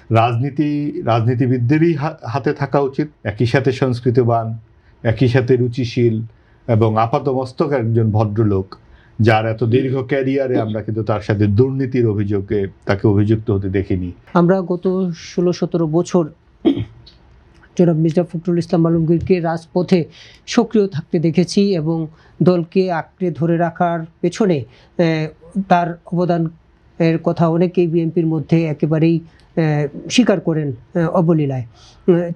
রাজনীতিবিদদেরই হাতে থাকা উচিত, একই সাথে সংস্কৃতিবান, একই সাথে রুচিশীল এবং আপাতমস্তক একজন ভদ্রলোক, যার এত দীর্ঘ ক্যারিয়ারে আমরা কিন্তু তার সাথে দুর্নীতির অভিযোগে তাকে অভিযুক্ত হতে দেখিনি। আমরা গত 16-17 বছর জনাব মির্জা ফখরুল ইসলাম আলমগীরকে রাজপথে সক্রিয় থাকতে দেখেছি এবং দলকে আঁকড়ে ধরে রাখার পেছনে তার অবদানের কথা অনেকেই বিএনপির মধ্যে একেবারেই স্বীকার করেন অবলীলায়।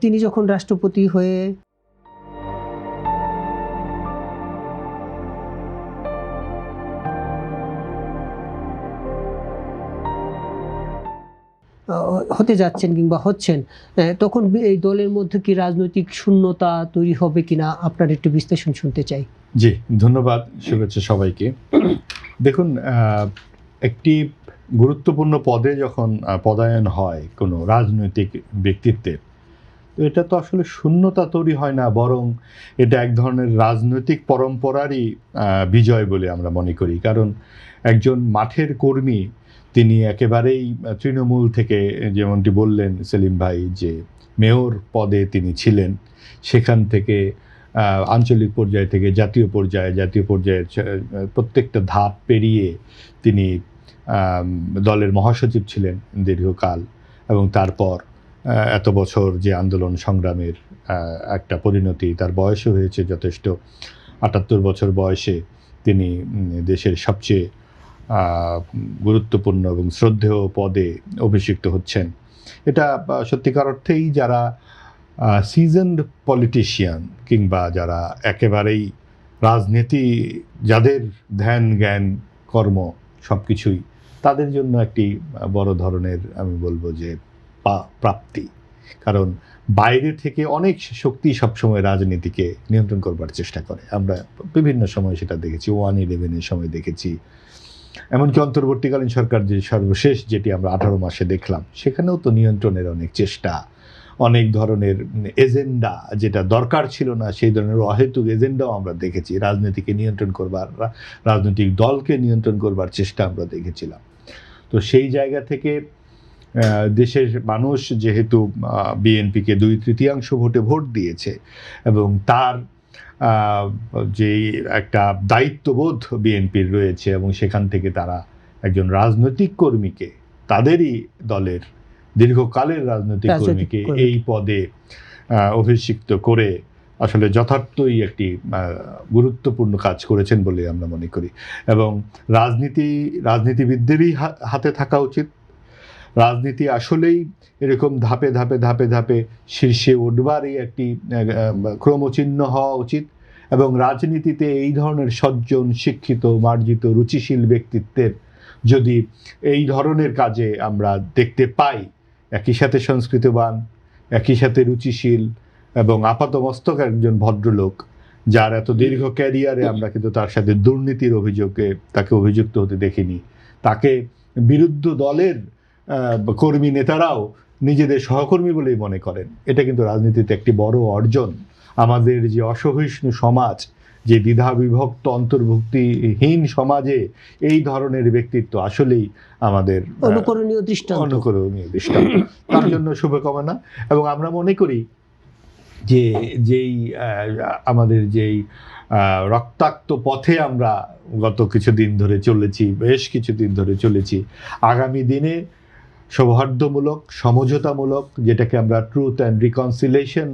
তিনি যখন রাষ্ট্রপতি হয়ে হতে যাচ্ছেন কিংবা হচ্ছেন, তখন এই দলের মধ্যে কি রাজনৈতিক শূন্যতা তৈরি হবে কিনা আপনার একটু বিশ্লেষণ শুনতে চাই। জি, ধন্যবাদ, শুভেচ্ছা সবাইকে। দেখুন, একটি গুরুত্বপূর্ণ পদে যখন পদায়ন হয় কোনো রাজনৈতিক ব্যক্তিত্বের, তো এটা তো আসলে শূন্যতা তৈরি হয় না, বরং এটা এক ধরনের রাজনৈতিক পরম্পরারই বিজয় বলে আমরা মনে করি। কারণ একজন মাঠের কর্মী, তিনি একেবারেই তৃণমূল থেকে, যেমনটি বললেন সেলিম ভাই, যে মেয়র পদে তিনি ছিলেন, সেখান থেকে আঞ্চলিক পর্যায় থেকে জাতীয় পর্যায়ের প্রত্যেকটা ধাপ পেরিয়ে তিনি দলের মহাসচিব ছিলেন দীর্ঘকাল, এবং তারপর এত বছর যে আন্দোলন সংগ্রামের একটা পরিণতি, তার বয়সও হয়েছে যথেষ্ট, ৭৮ বছর বয়সে তিনি দেশের সবচেয়ে গুরুত্বপূর্ণ এবং শ্রদ্ধেয় পদে অভিষিক্ত হচ্ছেন। এটা সত্যিকার অর্থেই যারা সিজনড পলিটিশিয়ান কিংবা যারা একেবারেই রাজনীতি, যাদের ধ্যান জ্ঞান কর্ম সব কিছুই, তাদের জন্য একটি বড় ধরনের, আমি বলবো যে, প্রাপ্তি। কারণ বাইরে থেকে অনেক শক্তি সবসময় রাজনীতিকে নিয়ন্ত্রণ করবার চেষ্টা করে। আমরা বিভিন্ন সময় সেটা দেখেছি, 1/11-এর সময় দেখেছি, এমনকি অন্তর্বর্তীকালীন সরকার যে সর্বশেষ যেটি আমরা 18 মাসে দেখলাম, সেখানেও তো নিয়ন্ত্রণের অনেক চেষ্টা, অনেক ধরনের এজেন্ডা, যেটা দরকার ছিল না সেই ধরনের অহেতুক এজেন্ডাও আমরা দেখেছি। রাজনীতিকে নিয়ন্ত্রণ করবার, রাজনৈতিক দলকে নিয়ন্ত্রণ করবার চেষ্টা আমরা দেখেছিলাম। তো সেই জায়গা থেকে দেশের মানুষ যেহেতু বিএনপিকে 2/3 ভোটে ভোট দিয়েছে, এবং তার যে একটা দায়িত্ববোধ বিএনপির রয়েছে, এবং সেখান থেকে তারা একজন রাজনৈতিক কর্মীকে, তাদেরই দলের দীর্ঘকালের রাজনৈতিক কর্মীকে এই পদে অভিষিক্ত করে আসলে যথার্থই একটি গুরুত্বপূর্ণ কাজ করেছেন বলে আমরা মনে করি। এবং রাজনীতিবিদদেরই হাতে থাকা উচিত। রাজনীতি আসলেই এরকম ধাপে ধাপে ধাপে ধাপে শীর্ষে উঠবারই একটি ক্রমচিহ্ন হওয়া উচিত। এবং রাজনীতিতে এই ধরনের সজ্জন, শিক্ষিত, মার্জিত, রুচিশীল ব্যক্তিত্বের যদি এই ধরনের কাজে আমরা দেখতে পাই, একই সাথে সংস্কৃতিবান, একই সাথে রুচিশীল এবং আপাতমস্তক একজন ভদ্রলোক, যার এত দীর্ঘ ক্যারিয়ারে আমরা কিন্তু তার সাথে দুর্নীতির অভিযোগে তাকে অভিযুক্ত হতে দেখিনি, তাকে বিরুদ্ধ দলের কর্মী নেতারাও নিজেদের সহকর্মী বলেই মনে করেন, এটা কিন্তু রাজনীতিতে একটি বড় অর্জন। আমাদের যে অসহিষ্ণু সমাজ, যে দ্বিধাবিভক্ত অন্তর্ভুক্তিহীন সমাজে এই ধরনের ব্যক্তিত্ব আসলেই আমাদের অনুকরণীয় দৃষ্টান্ত। তার জন্য শুভকামনা। এবং আমরা মনে করি যে আমাদের যেই রক্তাক্ত পথে আমরা গত কিছুদিন ধরে চলেছি, বেশ কিছুদিন ধরে চলেছি, আগামী দিনে সৌহার্দ্যমূলক, সমঝোতামূলক, যেটাকে আমরা ট্রুথ অ্যান্ড রিকনসিলিয়েশন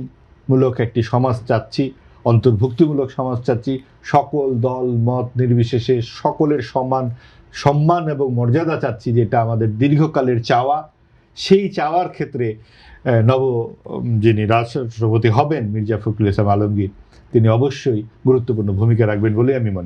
মূলক একটি সমাজ চাচ্ছি, অন্তর্ভুক্তিমূলক সমাজ চাচ্ছি, সকল দল মত নির্বিশেষে সকলের সম্মান এবং মর্যাদা চাচ্ছি, যেটা আমাদের দীর্ঘকালের চাওয়া। সেই চাওয়ার ক্ষেত্রে যিনি রাষ্ট্রপতি হবেন মির্জা ফখরুল ইসলাম আলমগীর, তিনি অবশ্যই গুরুত্বপূর্ণ ভূমিকা রাখবেন বলে আমি মনে করি।